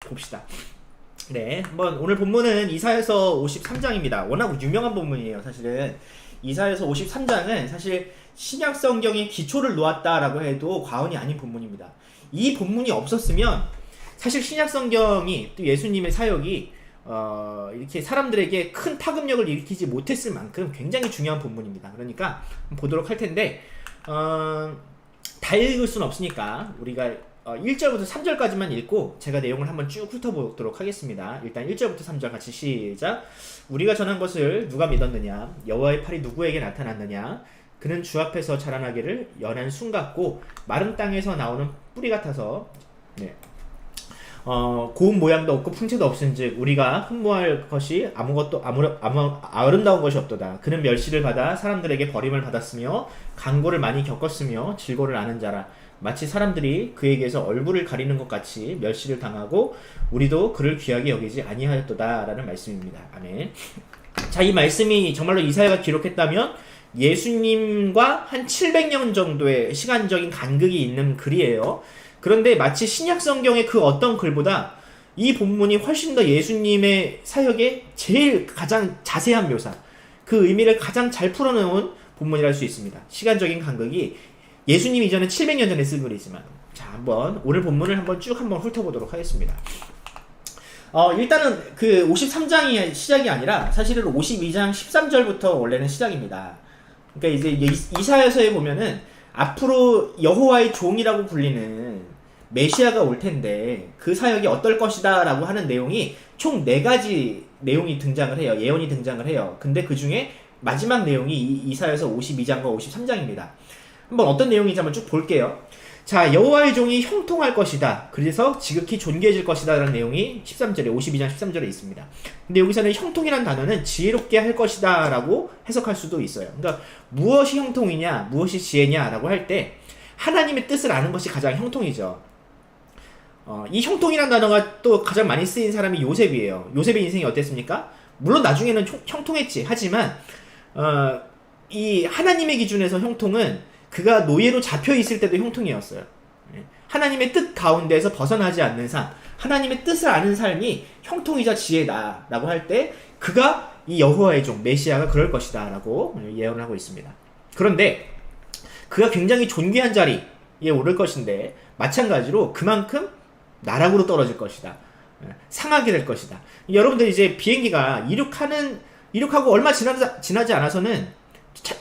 봅시다. 네, 한번 오늘 본문은 이사야서 53장입니다. 워낙 유명한 본문이에요. 사실은 이사야서 53장은 사실 신약 성경의 기초를 놓았다라고 해도 과언이 아닌 본문입니다. 이 본문이 없었으면 사실 신약 성경이 또 예수님의 사역이 이렇게 사람들에게 큰 파급력을 일으키지 못했을 만큼 굉장히 중요한 본문입니다. 그러니까 보도록 할 텐데 다 읽을 수는 없으니까 우리가 1절부터 3절까지만 읽고 제가 내용을 한번 쭉 훑어보도록 하겠습니다. 일단 1절부터 3절 같이 시작. 우리가 전한 것을 누가 믿었느냐? 여호와의 팔이 누구에게 나타났느냐? 그는 주 앞에서 자라나기를 연한 순 같고 마른 땅에서 나오는 뿌리 같아서 고운 모양도 없고 풍채도 없은즉 우리가 흠모할 것이 아무것도 아름다운 것이 없도다. 그는 멸시를 받아 사람들에게 버림을 받았으며 강고를 많이 겪었으며 질고를 아는 자라. 마치 사람들이 그에게서 얼굴을 가리는 것 같이 멸시를 당하고 우리도 그를 귀하게 여기지 아니하였도다 라는 말씀입니다. 아멘. 자, 이 말씀이 정말로 이사야가 기록했다면 예수님과 한 700년 정도의 시간적인 간극이 있는 글이에요. 그런데 마치 신약 성경의 그 어떤 글보다 이 본문이 훨씬 더 예수님의 사역의 제일 가장 자세한 묘사, 그 의미를 가장 잘 풀어놓은 본문이라 할 수 있습니다. 시간적인 간극이 예수님이 이전에 700년 전에 쓴 글이지만, 자, 한번 오늘 본문을 한번 쭉 한번 훑어보도록 하겠습니다. 일단은 그 53장이 시작이 아니라 사실은 52장 13절부터 원래는 시작입니다. 그러니까 이제 이사야서에 보면은 앞으로 여호와의 종이라고 불리는 메시아가 올 텐데 그 사역이 어떨 것이다 라고 하는 내용이 총 4가지 내용이 등장을 해요. 예언이 등장을 해요. 근데 그 중에 마지막 내용이 이사야서 52장과 53장입니다. 한번 어떤 내용인지 한번 쭉 볼게요. 자, 여호와의 종이 형통할 것이다. 그래서 지극히 존귀해질 것이다 라는 내용이 13절에 52장 13절에 있습니다. 근데 여기서는 형통이라는 단어는 지혜롭게 할 것이다 라고 해석할 수도 있어요. 그러니까 무엇이 형통이냐, 무엇이 지혜냐 라고 할 때 하나님의 뜻을 아는 것이 가장 형통이죠. 이 형통이라는 단어가 또 가장 많이 쓰인 사람이 요셉이에요. 요셉의 인생이 어땠습니까? 물론 나중에는 형통했지. 하지만 이 하나님의 기준에서 형통은 그가 노예로 잡혀 있을 때도 형통이었어요. 하나님의 뜻 가운데서 벗어나지 않는 삶, 하나님의 뜻을 아는 삶이 형통이자 지혜다 라고 할 때 그가 이 여호와의 종 메시아가 그럴 것이다 라고 예언을 하고 있습니다. 그런데 그가 굉장히 존귀한 자리에 오를 것인데 마찬가지로 그만큼 나락으로 떨어질 것이다, 상하게 될 것이다. 여러분들 이제 비행기가 이륙하고 얼마 지나지 않아서는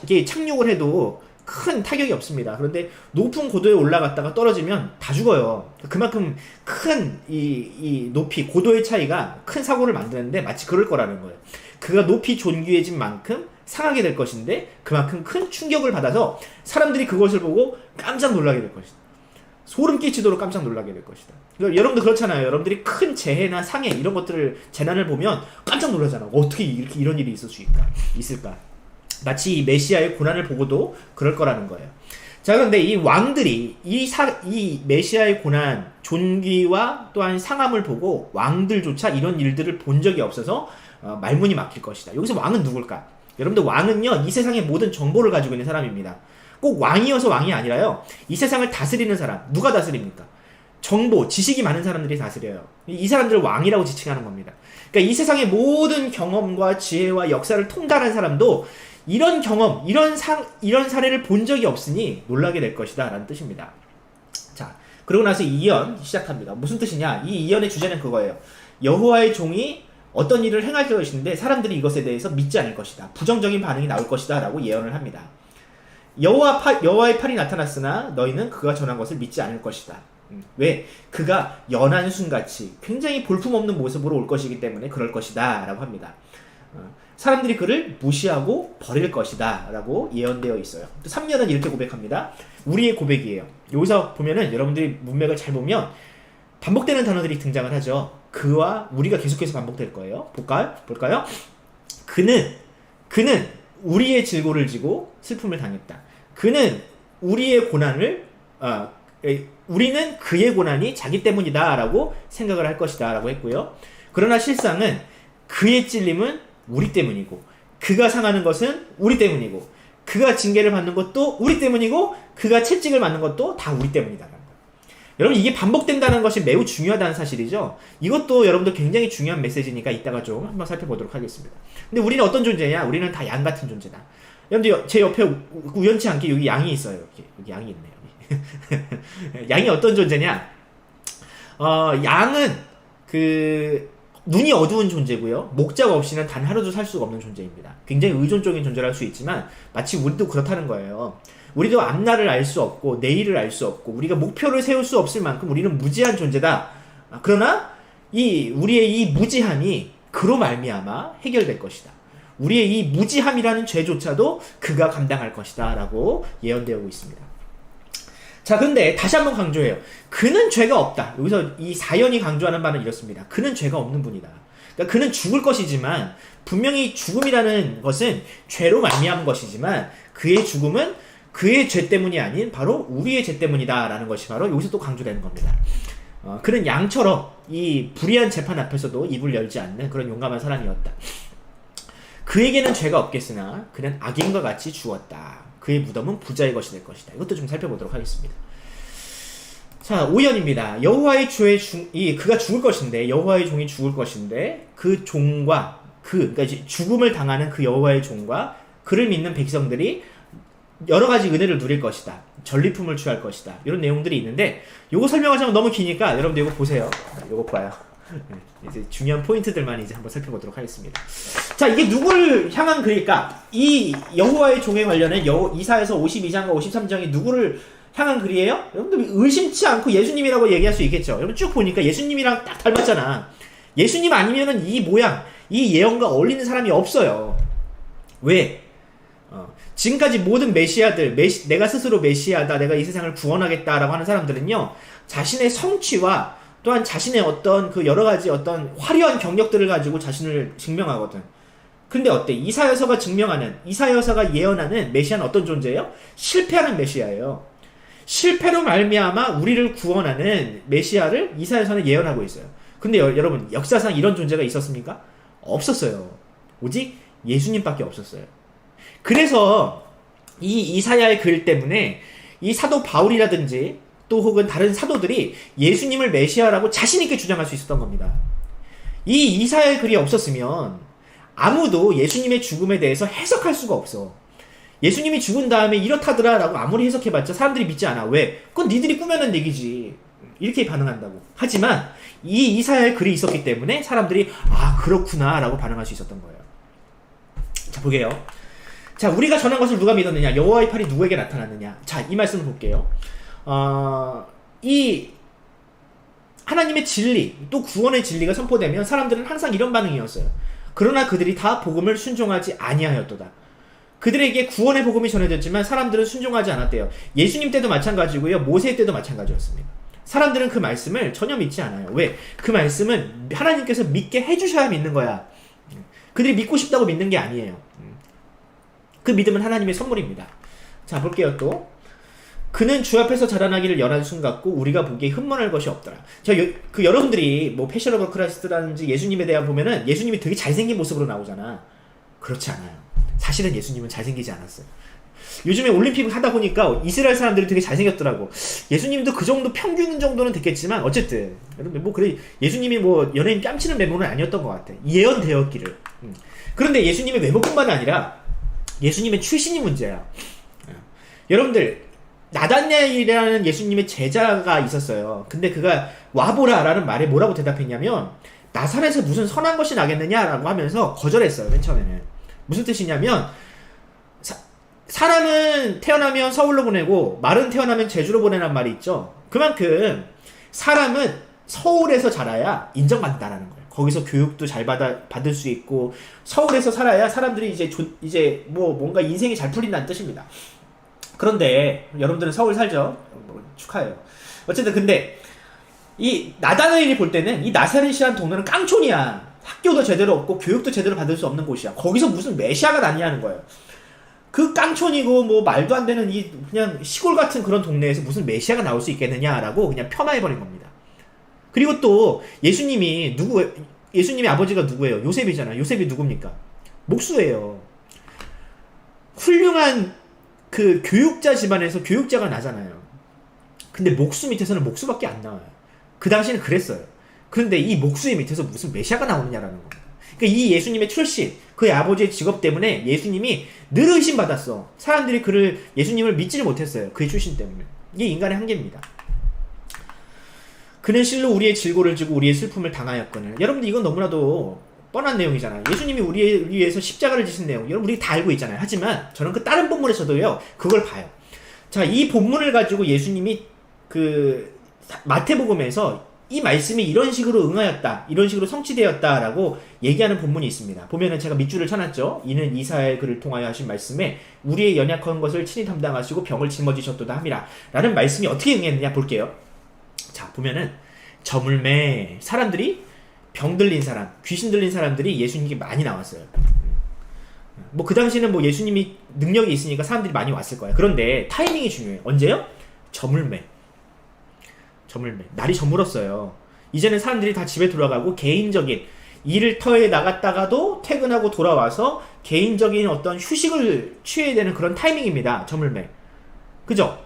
이게 착륙을 해도 큰 타격이 없습니다. 그런데 높은 고도에 올라갔다가 떨어지면 다 죽어요. 그만큼 큰 이 높이, 고도의 차이가 큰 사고를 만드는데 마치 그럴 거라는 거예요. 그가 높이 존귀해진 만큼 상하게 될 것인데 그만큼 큰 충격을 받아서 사람들이 그것을 보고 깜짝 놀라게 될 것이다. 소름 끼치도록 깜짝 놀라게 될 것이다. 여러분도 그렇잖아요. 여러분들이 큰 재해나 상해 이런 것들을, 재난을 보면 깜짝 놀라잖아요. 어떻게 이렇게 이런 일이 있을까? 마치 이 메시아의 고난을 보고도 그럴 거라는 거예요. 자, 그런데 이 왕들이 이 메시아의 고난, 존귀와 또한 상함을 보고 왕들조차 이런 일들을 본 적이 없어서 말문이 막힐 것이다. 여기서 왕은 누굴까? 여러분들, 왕은요, 이 세상의 모든 정보를 가지고 있는 사람입니다. 꼭 왕이어서 왕이 아니라요, 이 세상을 다스리는 사람. 누가 다스립니까? 정보, 지식이 많은 사람들이 다스려요. 이 사람들을 왕이라고 지칭하는 겁니다. 그러니까 이 세상의 모든 경험과 지혜와 역사를 통달한 사람도 이런 경험, 이런 사례를 본 적이 없으니 놀라게 될 것이다 라는 뜻입니다. 자, 그러고 나서 이 예언 시작합니다. 무슨 뜻이냐? 이 예언의 주제는 그거예요. 여호와의 종이 어떤 일을 행할 것인데 사람들이 이것에 대해서 믿지 않을 것이다. 부정적인 반응이 나올 것이다 라고 예언을 합니다. 여호와의 팔이 나타났으나 너희는 그가 전한 것을 믿지 않을 것이다. 왜? 그가 연한 순같이 굉장히 볼품없는 모습으로 올 것이기 때문에 그럴 것이다 라고 합니다. 사람들이 그를 무시하고 버릴 것이다 라고 예언되어 있어요. 또 3년은 이렇게 고백합니다. 우리의 고백이에요. 여기서 보면은, 여러분들이 문맥을 잘 보면 반복되는 단어들이 등장을 하죠. 그와 우리가 계속해서 반복될 거예요. 볼까요? 그는 우리의 질고를 지고 슬픔을 당했다. 그는 우리의 고난을 우리는 그의 고난이 자기 때문이다 라고 생각을 할 것이다 라고 했고요. 그러나 실상은 그의 찔림은 우리 때문이고, 그가 상하는 것은 우리 때문이고, 그가 징계를 받는 것도 우리 때문이고, 그가 채찍을 맞는 것도 다 우리 때문이다. 여러분 이게 반복된다는 것이 매우 중요하다는 사실이죠. 이것도 여러분들 굉장히 중요한 메시지니까 이따가 좀 한번 살펴보도록 하겠습니다. 근데 우리는 어떤 존재냐? 우리는 다 양 같은 존재다. 여러분들 제 옆에 우연치 않게 여기 양이 있어요. 여기 양이 있네요. 양이 어떤 존재냐? 양은 눈이 어두운 존재고요. 목자가 없이는 단 하루도 살 수가 없는 존재입니다. 굉장히 의존적인 존재를 할 수 있지만 마치 우리도 그렇다는 거예요. 우리도 앞날을 알 수 없고 내일을 알 수 없고 우리가 목표를 세울 수 없을 만큼 우리는 무지한 존재다. 그러나 우리의 이 무지함이 그로 말미암아 해결될 것이다. 우리의 이 무지함이라는 죄조차도 그가 감당할 것이다 라고 예언되고 있습니다. 자, 근데 다시 한번 강조해요. 그는 죄가 없다. 여기서 이 사연이 강조하는 바는 이렇습니다. 그는 죄가 없는 분이다. 그러니까 그는 죽을 것이지만 분명히 죽음이라는 것은 죄로 말미암은 것이지만 그의 죽음은 그의 죄 때문이 아닌 바로 우리의 죄 때문이다 라는 것이 바로 여기서 또 강조되는 겁니다. 그는 양처럼 이 불의한 재판 앞에서도 입을 열지 않는 그런 용감한 사람이었다. 그에게는 죄가 없겠으나 그는 악인과 같이 죽었다. 그의 무덤은 부자의 것이 될 것이다. 이것도 좀 살펴보도록 하겠습니다. 자, 5연입니다. 여호와의 그가 죽을 것인데 여호와의 종이 죽을 것인데 그 종과 그러니까 이제 죽음을 당하는 그 여호와의 종과 그를 믿는 백성들이 여러 가지 은혜를 누릴 것이다. 전리품을 취할 것이다. 이런 내용들이 있는데 요거 설명하자면 너무 기니까 여러분들 이거 보세요. 요거 봐요. 이제 중요한 포인트들만 이제 한번 살펴보도록 하겠습니다. 자, 이게 누구를 향한 글일까? 이 여호와의 종에 관련해 이사야서 52장과 53장이 누구를 향한 글이에요? 여러분들 의심치 않고 예수님이라고 얘기할 수 있겠죠. 여러분 쭉 보니까 예수님이랑 딱 닮았잖아. 예수님 아니면은 이 모양, 이 예언과 어울리는 사람이 없어요. 왜? 지금까지 모든 메시아들, 내가 스스로 메시아다, 내가 이 세상을 구원하겠다라고 하는 사람들은요, 자신의 성취와 또한 자신의 어떤 그 여러 가지 어떤 화려한 경력들을 가지고 자신을 증명하거든. 근데 어때? 이사야서가 예언하는 메시아는 어떤 존재예요? 실패하는 메시아예요. 실패로 말미암아 우리를 구원하는 메시아를 이사야서는 예언하고 있어요. 근데 여러분, 역사상 이런 존재가 있었습니까? 없었어요. 오직 예수님밖에 없었어요. 그래서 이 이사야의 글 때문에 이 사도 바울이라든지 또 혹은 다른 사도들이 예수님을 메시아라고 자신있게 주장할 수 있었던 겁니다. 이 이사야의 글이 없었으면 아무도 예수님의 죽음에 대해서 해석할 수가 없어. 예수님이 죽은 다음에 이렇다더라 라고 아무리 해석해봤자 사람들이 믿지 않아. 왜? 그건 니들이 꾸며낸 얘기지. 이렇게 반응한다고. 하지만 이 이사야의 글이 있었기 때문에 사람들이 그렇구나 라고 반응할 수 있었던 거예요. 자, 보게요. 자, 우리가 전한 것을 누가 믿었느냐? 여호와의 팔이 누구에게 나타났느냐? 자, 이 말씀을 볼게요. 이 하나님의 진리, 또 구원의 진리가 선포되면 사람들은 항상 이런 반응이었어요. 그러나 그들이 다 복음을 순종하지 아니하였도다. 그들에게 구원의 복음이 전해졌지만 사람들은 순종하지 않았대요. 예수님 때도 마찬가지고요. 모세 때도 마찬가지였습니다. 사람들은 그 말씀을 전혀 믿지 않아요. 왜? 그 말씀은 하나님께서 믿게 해주셔야 믿는 거야. 그들이 믿고 싶다고 믿는 게 아니에요. 그 믿음은 하나님의 선물입니다. 자, 볼게요. 또 그는 주 앞에서 자라나기를 연한 순 같고 우리가 보기에 흠모할 것이 없더라. 여러분들이 뭐 패션 오브 크라이스트라든지 예수님에 대한 보면은 예수님이 되게 잘생긴 모습으로 나오잖아. 그렇지 않아요. 사실은 예수님은 잘생기지 않았어요. 요즘에 올림픽을 하다 보니까 이스라엘 사람들이 되게 잘생겼더라고. 예수님도 그 정도 평균 정도는 됐겠지만 어쨌든 뭐 그래 예수님이 뭐 연예인 뺨치는 외모는 아니었던 것 같아. 예언되었기를. 그런데 예수님의 외모뿐만 아니라 예수님의 출신이 문제야. 여러분들 나다나엘이라는 예수님의 제자가 있었어요. 근데 그가 와보라라는 말에 뭐라고 대답했냐면 나사렛에서 무슨 선한 것이 나겠느냐라고 하면서 거절했어요. 맨 처음에는. 무슨 뜻이냐면 사람은 태어나면 서울로 보내고 말은 태어나면 제주로 보내란 말이 있죠. 그만큼 사람은 서울에서 자라야 인정받는다라는 거예요. 거기서 교육도 잘 받을 수 있고 서울에서 살아야 사람들이 이제 뭐 뭔가 인생이 잘 풀린다는 뜻입니다. 그런데 여러분들은 서울 살죠? 축하해요. 어쨌든 근데 이 나다나엘이 볼 때는 이 나사렛이라는 동네는 깡촌이야. 학교도 제대로 없고 교육도 제대로 받을 수 없는 곳이야. 거기서 무슨 메시아가 나냐는 거예요. 그 깡촌이고 뭐 말도 안 되는 이 그냥 시골 같은 그런 동네에서 무슨 메시아가 나올 수 있겠느냐라고 그냥 폄하해버린 겁니다. 그리고 또 예수님의 아버지가 누구예요? 요셉이잖아요. 요셉이 누굽니까? 목수예요. 훌륭한 그 교육자 집안에서 교육자가 나잖아요. 근데 목수 밑에서는 목수밖에 안 나와요. 그 당시에는 그랬어요. 그런데 이 목수의 밑에서 무슨 메시아가 나오느냐라는 겁니다. 그러니까 이 예수님의 출신, 그의 아버지의 직업 때문에 예수님이 늘 의심받았어. 사람들이 예수님을 믿지를 못했어요. 그의 출신 때문에. 이게 인간의 한계입니다. 그는 실로 우리의 질고를 지고 우리의 슬픔을 당하였거늘. 여러분들 이건 너무나도 뻔한 내용이잖아요. 예수님이 우리 위해서 십자가를 지신 내용, 여러분 우리 다 알고 있잖아요. 하지만 저는 그 다른 본문에서도요, 그걸 봐요. 자, 이 본문을 가지고 예수님이 마태복음에서 이 말씀이 이런 식으로 응하였다, 이런 식으로 성취되었다라고 얘기하는 본문이 있습니다. 보면은 제가 밑줄을 쳐놨죠. 이는 이사야의 글을 통하여 하신 말씀에 우리의 연약한 것을 친히 담당하시고 병을 짊어지셨도다 함이라 라는 말씀이 어떻게 응했느냐 볼게요. 자, 보면은 저물매 사람들이, 병 들린 사람, 귀신 들린 사람들이 예수님께 많이 나왔어요. 뭐 그 당시는 뭐 예수님이 능력이 있으니까 사람들이 많이 왔을 거야. 그런데 타이밍이 중요해요. 언제요? 저물매. 날이 저물었어요. 이제는 사람들이 다 집에 돌아가고 개인적인 일을 터에 나갔다가도 퇴근하고 돌아와서 개인적인 어떤 휴식을 취해야 되는 그런 타이밍입니다. 저물매. 그죠?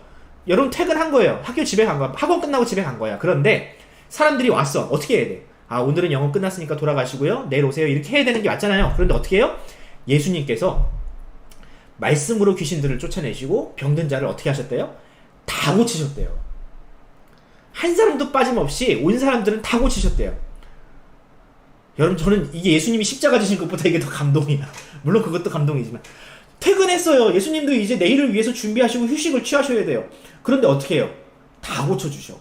여러분 퇴근한 거예요. 학교 집에 간 거야. 학원 끝나고 집에 간 거야. 그런데 사람들이 왔어. 어떻게 해야 돼? 아, 오늘은 영어 끝났으니까 돌아가시고요. 내일 오세요. 이렇게 해야 되는 게 맞잖아요. 그런데 어떻게 해요? 예수님께서 말씀으로 귀신들을 쫓아내시고 병든 자를 어떻게 하셨대요? 다 고치셨대요. 한 사람도 빠짐없이 온 사람들은 다 고치셨대요. 여러분, 저는 이게 예수님이 십자가 지신 것보다 이게 더 감동이야. 물론 그것도 감동이지만 퇴근했어요. 예수님도 이제 내일을 위해서 준비하시고 휴식을 취하셔야 돼요. 그런데 어떻게 해요? 다 고쳐주셔.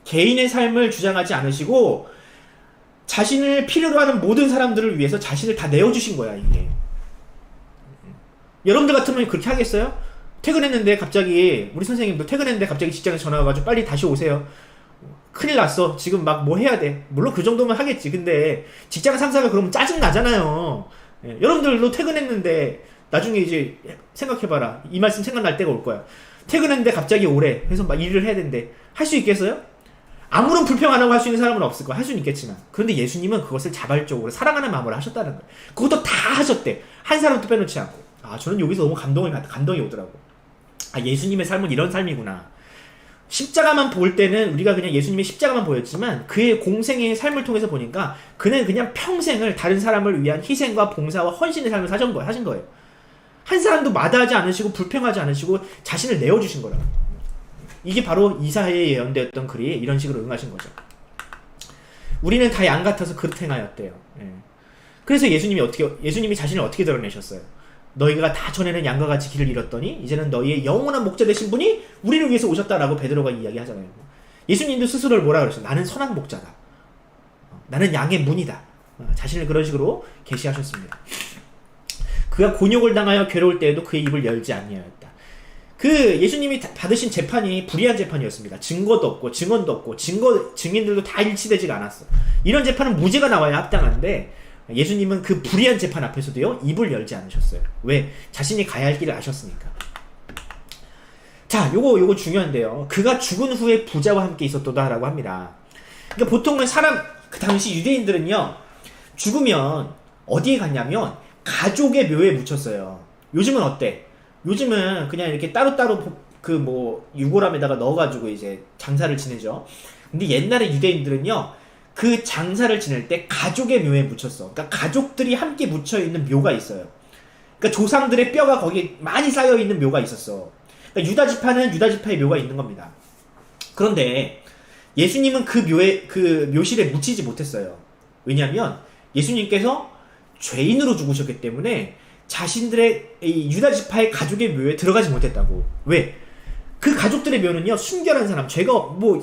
개인의 삶을 주장하지 않으시고 자신을 필요로 하는 모든 사람들을 위해서 자신을 다 내어주신 거야, 이게. 여러분들 같으면 그렇게 하겠어요? 퇴근했는데 갑자기 우리 선생님도 퇴근했는데 갑자기 직장에서 전화 와가지고 빨리 다시 오세요. 큰일 났어. 지금 막 뭐 해야 돼. 물론 그 정도면 하겠지. 근데 직장 상사가 그러면 짜증 나잖아요. 여러분들도 퇴근했는데 나중에 이제 생각해봐라. 이 말씀 생각날 때가 올 거야. 퇴근했는데 갑자기 오래. 그래서 막 일을 해야 된대. 할 수 있겠어요? 아무런 불평 안 하고 할 수 있는 사람은 없을 거야. 할 수는 있겠지만. 그런데 예수님은 그것을 자발적으로 사랑하는 마음으로 하셨다는 거예요. 그것도 다 하셨대. 한 사람도 빼놓지 않고. 아, 저는 여기서 너무 감동이 오더라고. 아, 예수님의 삶은 이런 삶이구나. 십자가만 볼 때는 우리가 그냥 예수님의 십자가만 보였지만 그의 공생의 삶을 통해서 보니까 그는 그냥 평생을 다른 사람을 위한 희생과 봉사와 헌신의 삶을 하신 거예요. 한 사람도 마다하지 않으시고 불평하지 않으시고 자신을 내어주신 거라고. 이게 바로 이사야에 예언되었던 글이 이런 식으로 응하신 거죠. 우리는 다 양 같아서 그릇 행하였대요. 그래서 예수님이 자신을 어떻게 드러내셨어요? 너희가 다 전에는 양과 같이 길을 잃었더니 이제는 너희의 영원한 목자 되신 분이 우리를 위해서 오셨다라고 베드로가 이야기하잖아요. 예수님도 스스로를 뭐라 그러셨어요? 나는 선한 목자다. 나는 양의 문이다. 자신을 그런 식으로 계시하셨습니다. 그가 곤욕을 당하여 괴로울 때에도 그의 입을 열지 아니하였다. 예수님이 받으신 재판이 불의한 재판이었습니다. 증거도 없고 증언도 없고 증인들도 다 일치되지가 않았어. 이런 재판은 무죄가 나와야 합당한데 예수님은 그 불의한 재판 앞에서도요, 입을 열지 않으셨어요. 왜? 자신이 가야 할 길을 아셨으니까. 자, 요거 중요한데요. 그가 죽은 후에 부자와 함께 있었도다라고 합니다. 그러니까 보통은 그 당시 유대인들은요, 죽으면 어디에 갔냐면 가족의 묘에 묻혔어요. 요즘은 어때? 요즘은 그냥 이렇게 따로따로 유골함에다가 넣어가지고 이제 장사를 지내죠. 근데 옛날에 유대인들은요, 그 장사를 지낼 때 가족의 묘에 묻혔어. 그러니까 가족들이 함께 묻혀있는 묘가 있어요. 그러니까 조상들의 뼈가 거기에 많이 쌓여있는 묘가 있었어. 그러니까 유다지파는 유다지파의 묘가 있는 겁니다. 그런데 예수님은 그 묘실에 묻히지 못했어요. 왜냐하면 예수님께서 죄인으로 죽으셨기 때문에 자신들의 이 유다지파의 가족의 묘에 들어가지 못했다고. 왜? 그 가족들의 묘는요, 순결한 사람,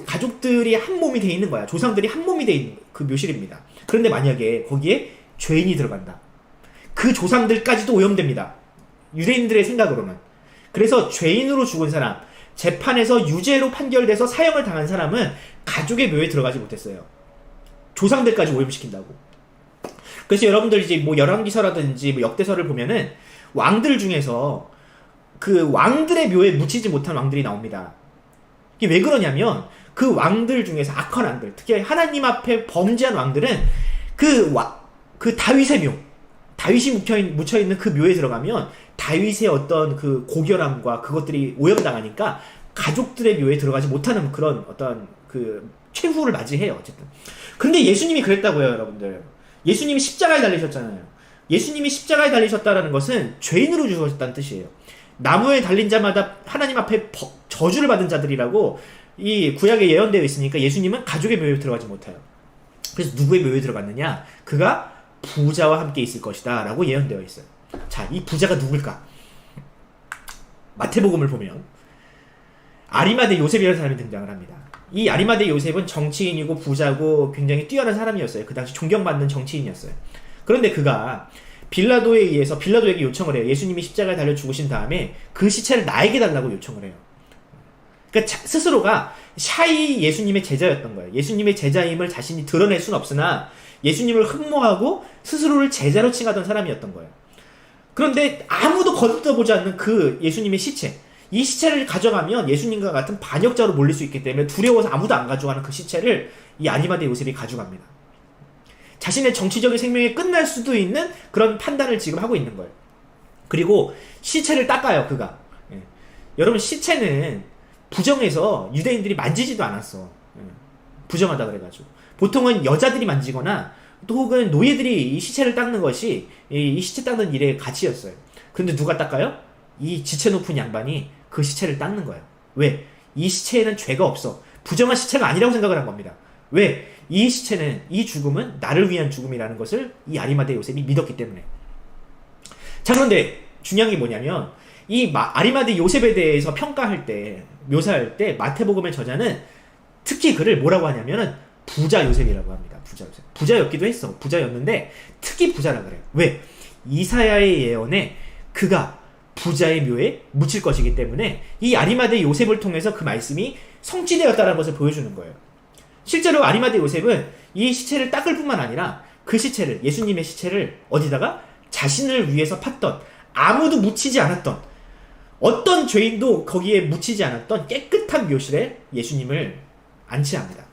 가족들이 한 몸이 돼 있는 거야. 조상들이 한 몸이 돼 있는 그 묘실입니다. 그런데 만약에 거기에 죄인이 들어간다. 그 조상들까지도 오염됩니다. 유대인들의 생각으로는. 그래서 죄인으로 죽은 사람, 재판에서 유죄로 판결돼서 사형을 당한 사람은 가족의 묘에 들어가지 못했어요. 조상들까지 오염시킨다고. 그래서 여러분들 이제 열왕기서라든지 역대서를 보면은 왕들 중에서 그 왕들의 묘에 묻히지 못한 왕들이 나옵니다. 이게 왜 그러냐면 그 왕들 중에서 악한 왕들, 특히 하나님 앞에 범죄한 왕들은 그 다윗의 묘, 다윗이 묻혀있는 그 묘에 들어가면 다윗의 어떤 그 고결함과 그것들이 오염당하니까 가족들의 묘에 들어가지 못하는 그런 어떤 그 최후를 맞이해요. 어쨌든. 근데 예수님이 그랬다고요, 여러분들. 예수님이 십자가에 달리셨잖아요. 예수님이 십자가에 달리셨다라는 것은 죄인으로 죽으셨다는 뜻이에요. 나무에 달린 자마다 하나님 앞에 저주를 받은 자들이라고 이 구약에 예언되어 있으니까 예수님은 가족의 묘에 들어가지 못해요. 그래서 누구의 묘에 들어갔느냐? 그가 부자와 함께 있을 것이다 라고 예언되어 있어요. 자, 이 부자가 누굴까? 마태복음을 보면 아리마대 요셉이라는 사람이 등장을 합니다. 이 아리마대 요셉은 정치인이고 부자고 굉장히 뛰어난 사람이었어요. 그 당시 존경받는 정치인이었어요. 그런데 그가 빌라도에 의해서 빌라도에게 요청을 해요. 예수님이 십자가에 달려 죽으신 다음에 그 시체를 나에게 달라고 요청을 해요. 그러니까 스스로가 샤이 예수님의 제자였던 거예요. 예수님의 제자임을 자신이 드러낼 수는 없으나 예수님을 흠모하고 스스로를 제자로 칭하던 사람이었던 거예요. 그런데 아무도 거들떠보지 않는 그 예수님의 시체, 이 시체를 가져가면 예수님과 같은 반역자로 몰릴 수 있기 때문에 두려워서 아무도 안 가져가는 그 시체를 이 아리마대 요셉이 가져갑니다. 자신의 정치적인 생명이 끝날 수도 있는 그런 판단을 지금 하고 있는 거예요. 그리고 시체를 닦아요, 그가. 예. 여러분, 시체는 부정해서 유대인들이 만지지도 않았어. 예. 부정하다 그래가지고. 보통은 여자들이 만지거나 또 혹은 노예들이 이 시체를 닦는 것이 이 시체 닦는 일의 가치였어요. 그런데 누가 닦아요? 이 지체 높은 양반이 그 시체를 닦는 거예요. 왜? 이 시체에는 죄가 없어. 부정한 시체가 아니라고 생각을 한 겁니다. 왜? 이 시체는, 이 죽음은 나를 위한 죽음이라는 것을 이 아리마대 요셉이 믿었기 때문에. 자, 그런데 중요한 게 뭐냐면 이 아리마대 요셉에 대해서 평가할 때, 묘사할 때 마태복음의 저자는 특히 그를 뭐라고 하냐면은 부자 요셉이라고 합니다. 부자 요셉. 부자였기도 했어. 부자였는데 특히 부자라 그래요. 왜? 이사야의 예언에 그가 부자의 묘에 묻힐 것이기 때문에 이 아리마대 요셉을 통해서 그 말씀이 성취되었다는 것을 보여주는 거예요. 실제로 아리마대 요셉은 이 시체를 닦을 뿐만 아니라 그 시체를, 예수님의 시체를 어디다가 자신을 위해서 팠던, 아무도 묻히지 않았던, 어떤 죄인도 거기에 묻히지 않았던 깨끗한 묘실에 예수님을 안치합니다.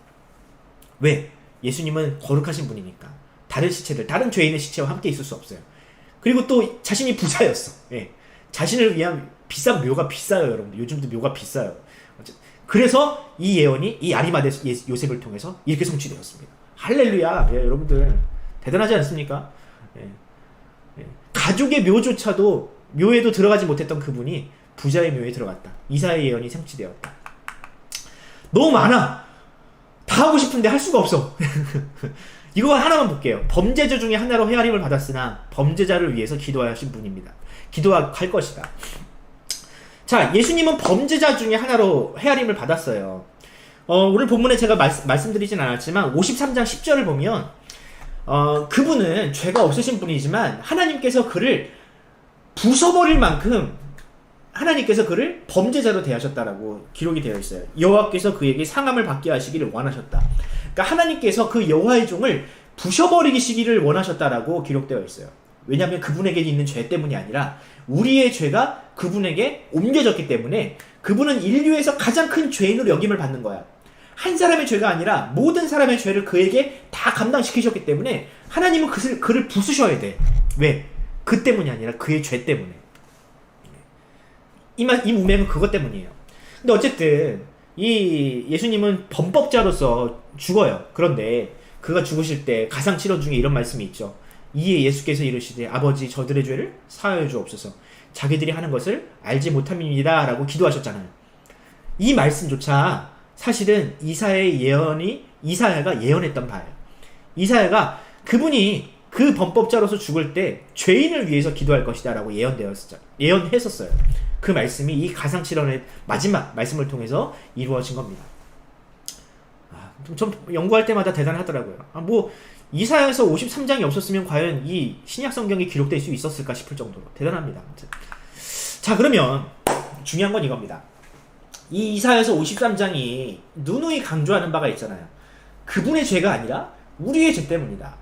왜? 예수님은 거룩하신 분이니까. 다른 시체들, 다른 죄인의 시체와 함께 있을 수 없어요. 그리고 또 자신이 부자였어. 예. 자신을 위한 비싼 묘가 비싸요, 여러분들. 요즘도 묘가 비싸요. 그래서 이 예언이 이 아리마대 요셉을 통해서 이렇게 성취되었습니다. 할렐루야. 예, 여러분들 대단하지 않습니까? 예. 예. 가족의 묘조차도, 묘에도 들어가지 못했던 그분이 부자의 묘에 들어갔다. 이사야의 예언이 성취되었다. 너무 많아. 다 하고 싶은데 할 수가 없어. 이거 하나만 볼게요. 범죄자 중에 하나로 헤아림을 받았으나 범죄자를 위해서 기도하신 분입니다. 기도할 것이다. 자, 예수님은 범죄자 중에 하나로 헤아림을 받았어요. 오늘 본문에 제가 말씀드리진 않았지만 53장 10절을 보면 그분은 죄가 없으신 분이지만 하나님께서 그를 부숴버릴 만큼 하나님께서 그를 범죄자로 대하셨다라고 기록이 되어 있어요. 여호와께서 그에게 상함을 받게 하시기를 원하셨다. 그러니까 하나님께서 그 여호와의 종을 부셔버리시기를 원하셨다라고 기록되어 있어요. 왜냐하면 그분에게 있는 죄 때문이 아니라 우리의 죄가 그분에게 옮겨졌기 때문에 그분은 인류에서 가장 큰 죄인으로 여김을 받는 거야. 한 사람의 죄가 아니라 모든 사람의 죄를 그에게 다 감당시키셨기 때문에 하나님은 그를 부수셔야 돼. 왜? 그 때문이 아니라 그의 죄 때문에. 이 문맥은 그것 때문이에요. 근데 어쨌든 이 예수님은 범법자로서 죽어요. 그런데 그가 죽으실 때 가상칠언 중에 이런 말씀이 있죠. 이에 예수께서 이르시되 아버지 저들의 죄를 사하여 주옵소서. 자기들이 하는 것을 알지 못함입니다 라고 기도하셨잖아요. 이 말씀조차 사실은 이사야가 예언했던 바예요. 이사야가 그분이 그 범법자로서 죽을 때 죄인을 위해서 기도할 것이다 라고 예언했었어요. 그 말씀이 이 가상칠언의 마지막 말씀을 통해서 이루어진 겁니다. 좀 연구할 때마다 대단하더라고요. 이사야에서 53장이 없었으면 과연 이 신약 성경이 기록될 수 있었을까 싶을 정도로 대단합니다. 아무튼. 자, 그러면 중요한 건 이겁니다. 이 이사야에서 53장이 누누이 강조하는 바가 있잖아요. 그분의 죄가 아니라 우리의 죄 때문이다.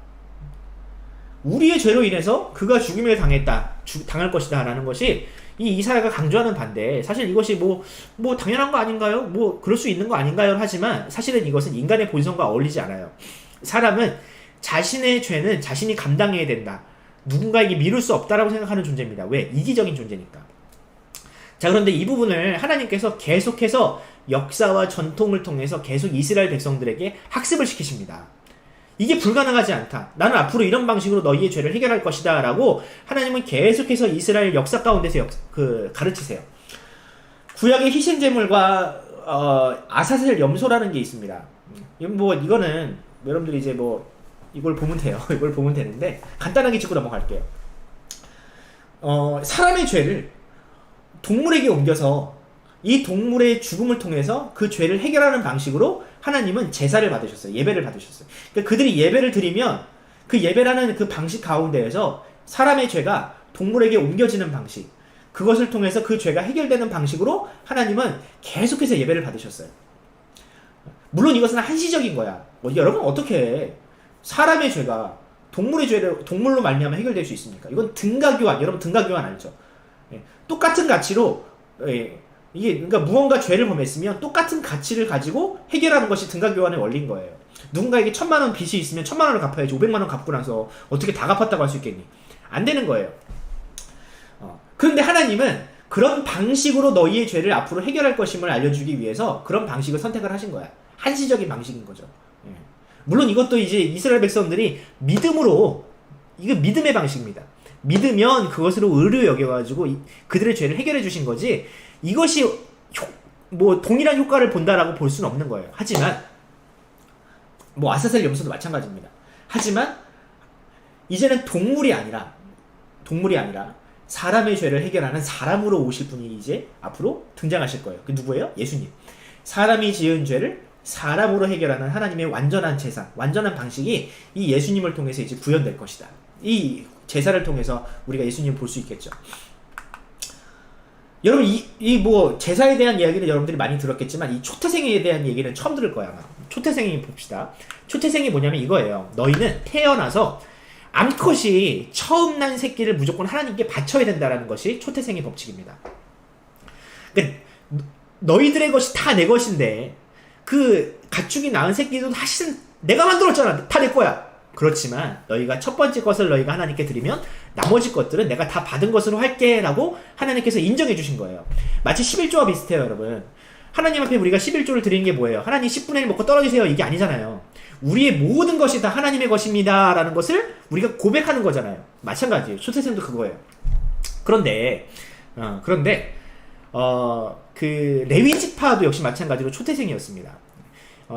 우리의 죄로 인해서 그가 죽임을 당할 것이다 라는 것이 이 이사야가 강조하는 바인데, 사실 이것이 당연한 거 아닌가요? 그럴 수 있는 거 아닌가요? 하지만 사실은 이것은 인간의 본성과 어울리지 않아요. 사람은 자신의 죄는 자신이 감당해야 된다. 누군가에게 미룰 수 없다라고 생각하는 존재입니다. 왜? 이기적인 존재니까. 자, 그런데 이 부분을 하나님께서 계속해서 역사와 전통을 통해서 계속 이스라엘 백성들에게 학습을 시키십니다. 이게 불가능하지 않다. 나는 앞으로 이런 방식으로 너희의 죄를 해결할 것이다. 라고 하나님은 계속해서 이스라엘 역사 가운데서 가르치세요. 구약의 희생제물과 아사셀 염소라는 게 있습니다. 이거는 여러분들이 이제 이걸 보면 돼요. 이걸 보면 되는데 간단하게 짚고 넘어갈게요. 사람의 죄를 동물에게 옮겨서 이 동물의 죽음을 통해서 그 죄를 해결하는 방식으로 하나님은 제사를 받으셨어요. 예배를 받으셨어요. 그러니까 그들이 예배를 드리면 그 예배라는 그 방식 가운데에서 사람의 죄가 동물에게 옮겨지는 방식, 그것을 통해서 그 죄가 해결되는 방식으로 하나님은 계속해서 예배를 받으셨어요. 물론 이것은 한시적인 거야. 여러분 어떻게 해? 사람의 죄가 동물의 죄를 동물로 말미암아 해결될 수 있습니까? 이건 등가교환. 여러분 등가교환 알죠? 똑같은 가치로 이게 그러니까 무언가 죄를 범했으면 똑같은 가치를 가지고 해결하는 것이 등가교환의 원리인 거예요. 누군가에게 1000만원 빚이 있으면 1000만원을 갚아야지 500만원 갚고 나서 어떻게 다 갚았다고 할 수 있겠니? 안 되는 거예요. 그런데 하나님은 그런 방식으로 너희의 죄를 앞으로 해결할 것임을 알려주기 위해서 그런 방식을 선택을 하신 거야. 한시적인 방식인 거죠. 물론 이것도 이제 이스라엘 백성들이 믿음으로, 이거 믿음의 방식입니다. 믿으면 그것으로 의로 여겨가지고 그들의 죄를 해결해 주신 거지, 이것이 동일한 효과를 본다라고 볼 수는 없는 거예요. 하지만 아사셀 염소도 마찬가지입니다. 하지만 이제는 동물이 아니라 사람의 죄를 해결하는 사람으로 오실 분이 이제 앞으로 등장하실 거예요. 그 누구예요? 예수님. 사람이 지은 죄를 사람으로 해결하는 하나님의 완전한 제사, 완전한 방식이 이 예수님을 통해서 이제 구현될 것이다. 이 제사를 통해서 우리가 예수님을 볼 수 있겠죠. 여러분 제사에 대한 이야기는 여러분들이 많이 들었겠지만 이 초태생에 대한 얘기는 처음 들을 거야 아마. 초태생이 봅시다. 초태생이 뭐냐면 이거예요. 너희는 태어나서 암컷이 처음 난 새끼를 무조건 하나님께 바쳐야 된다라는 것이 초태생의 법칙입니다. 그러니까 너희들의 것이 다 내 것인데 그 가축이 낳은 새끼도 사실은 내가 만들었잖아. 다 내 거야. 그렇지만 너희가 첫 번째 것을 너희가 하나님께 드리면 나머지 것들은 내가 다 받은 것으로 할게 라고 하나님께서 인정해 주신 거예요. 마치 11조와 비슷해요. 여러분, 하나님 앞에 우리가 11조를 드리는 게 뭐예요? 하나님 10분의 1 먹고 떨어지세요, 이게 아니잖아요. 우리의 모든 것이 다 하나님의 것입니다 라는 것을 우리가 고백하는 거잖아요. 마찬가지예요. 초태생도 그거예요. 그런데 그 레위지파도 역시 마찬가지로 초태생이었습니다.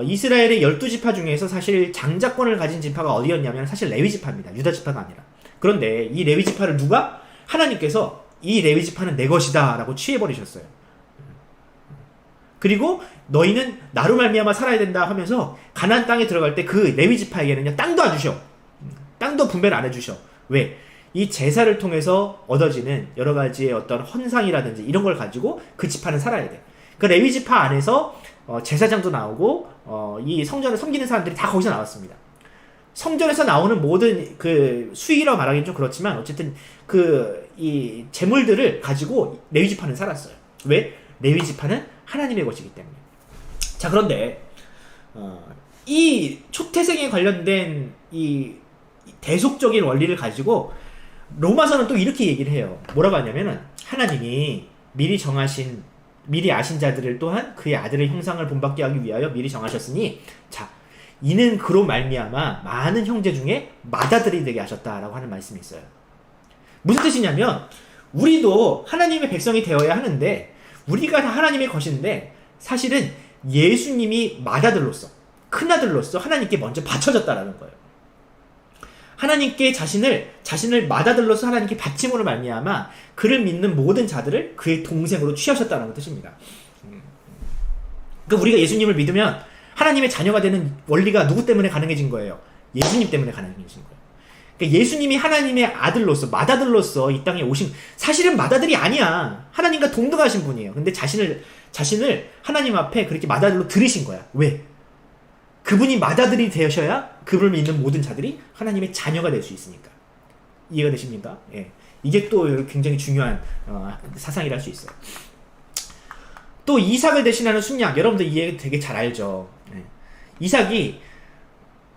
이스라엘의 12지파 중에서 사실 장자권을 가진 지파가 어디였냐면 사실 레위지파입니다. 유다지파가 아니라. 그런데 이 레위지파를 누가? 하나님께서 이 레위지파는 내 것이다 라고 취해버리셨어요. 그리고 너희는 나로 말미암아 살아야 된다 하면서 가나안 땅에 들어갈 때 그 레위지파에게는요 땅도 안 주셔. 땅도 분배를 안 해주셔. 왜? 이 제사를 통해서 얻어지는 여러 가지의 어떤 헌상이라든지 이런 걸 가지고 그 지파는 살아야 돼. 그 레위지파 안에서 제사장도 나오고 이 성전을 섬기는 사람들이 다 거기서 나왔습니다. 성전에서 나오는 모든 그 수익이라고 말하기는 좀 그렇지만 어쨌든 이 재물들을 가지고 레위지파는 살았어요. 왜? 레위지파는 하나님의 것이기 때문에. 자, 그런데 이 초태생에 관련된 이 대속적인 원리를 가지고 로마서는 또 이렇게 얘기를 해요. 뭐라고 하냐면은 하나님이 미리 아신 자들을 또한 그의 아들의 형상을 본받게 하기 위하여 미리 정하셨으니 자 이는 그로 말미암아 많은 형제 중에 맏아들이 되게 하셨다라고 하는 말씀이 있어요. 무슨 뜻이냐면 우리도 하나님의 백성이 되어야 하는데 우리가 다 하나님의 것인데 사실은 예수님이 맏아들로서 큰아들로서 하나님께 먼저 바쳐졌다라는 거예요. 하나님께 자신을 맏아들로서 하나님께 바침으로 말미암아 그를 믿는 모든 자들을 그의 동생으로 취하셨다는 뜻입니다. 그러니까 우리가 예수님을 믿으면 하나님의 자녀가 되는 원리가 누구 때문에 가능해진 거예요? 예수님 때문에 가능해진 거예요. 그러니까 예수님이 하나님의 아들로서 맏아들로서 이 땅에 오신, 사실은 맏아들이 아니야. 하나님과 동등하신 분이에요. 근데 자신을 하나님 앞에 그렇게 맏아들로 들이신 거야. 왜? 그분이 맏아들이 되셔야 그분을 믿는 모든 자들이 하나님의 자녀가 될 수 있으니까. 이해가 되십니까? 예. 이게 또 굉장히 중요한 사상이라 할 수 있어요. 또 이삭을 대신하는 순양, 여러분들 이해 되게 잘 알죠. 예. 이삭이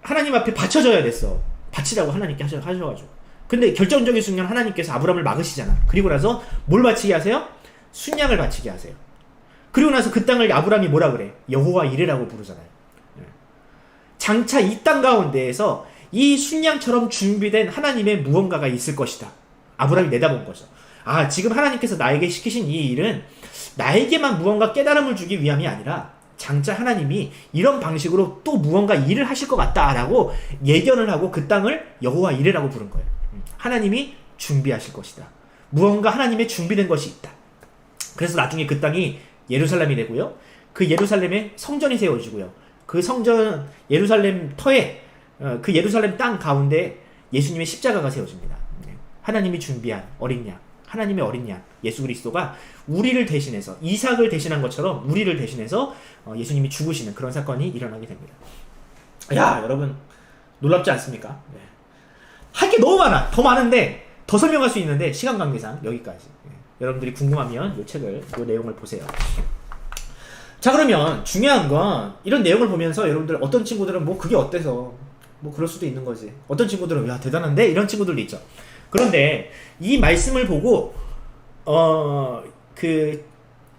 하나님 앞에 바쳐져야 됐어. 바치라고 하나님께 하셔가지고. 근데 결정적인 순간 하나님께서 아브라함을 막으시잖아. 그리고 나서 뭘 바치게 하세요? 순양을 바치게 하세요. 그리고 나서 그 땅을 아브라함이 뭐라 그래? 여호와 이레라고 부르잖아요. 장차 이 땅 가운데에서 이 순양처럼 준비된 하나님의 무언가가 있을 것이다. 아브라함이 내다본 거죠. 아, 지금 하나님께서 나에게 시키신 이 일은 나에게만 무언가 깨달음을 주기 위함이 아니라 장차 하나님이 이런 방식으로 또 무언가 일을 하실 것 같다라고 예견을 하고 그 땅을 여호와 이레라고 부른 거예요. 하나님이 준비하실 것이다. 무언가 하나님의 준비된 것이 있다. 그래서 나중에 그 땅이 예루살렘이 되고요. 그 예루살렘에 성전이 세워지고요. 그 성전 예루살렘 터에 그 예루살렘 땅 가운데 예수님의 십자가가 세워집니다. 하나님이 준비한 어린 양, 하나님의 어린 양 예수 그리스도가 우리를 대신해서 이삭을 대신한 것처럼 우리를 대신해서 예수님이 죽으시는 그런 사건이 일어나게 됩니다. 야, 여러분 놀랍지 않습니까? 네. 할 게 너무 많아. 더 많은데 더 설명할 수 있는데 시간 관계상 여기까지. 여러분들이 궁금하면 이 책을, 이 내용을 보세요. 자, 그러면 중요한 건 이런 내용을 보면서 여러분들 어떤 친구들은 뭐 그게 어때서 뭐 그럴 수도 있는 거지. 어떤 친구들은 야 대단한데 이런 친구들도 있죠. 그런데 이 말씀을 보고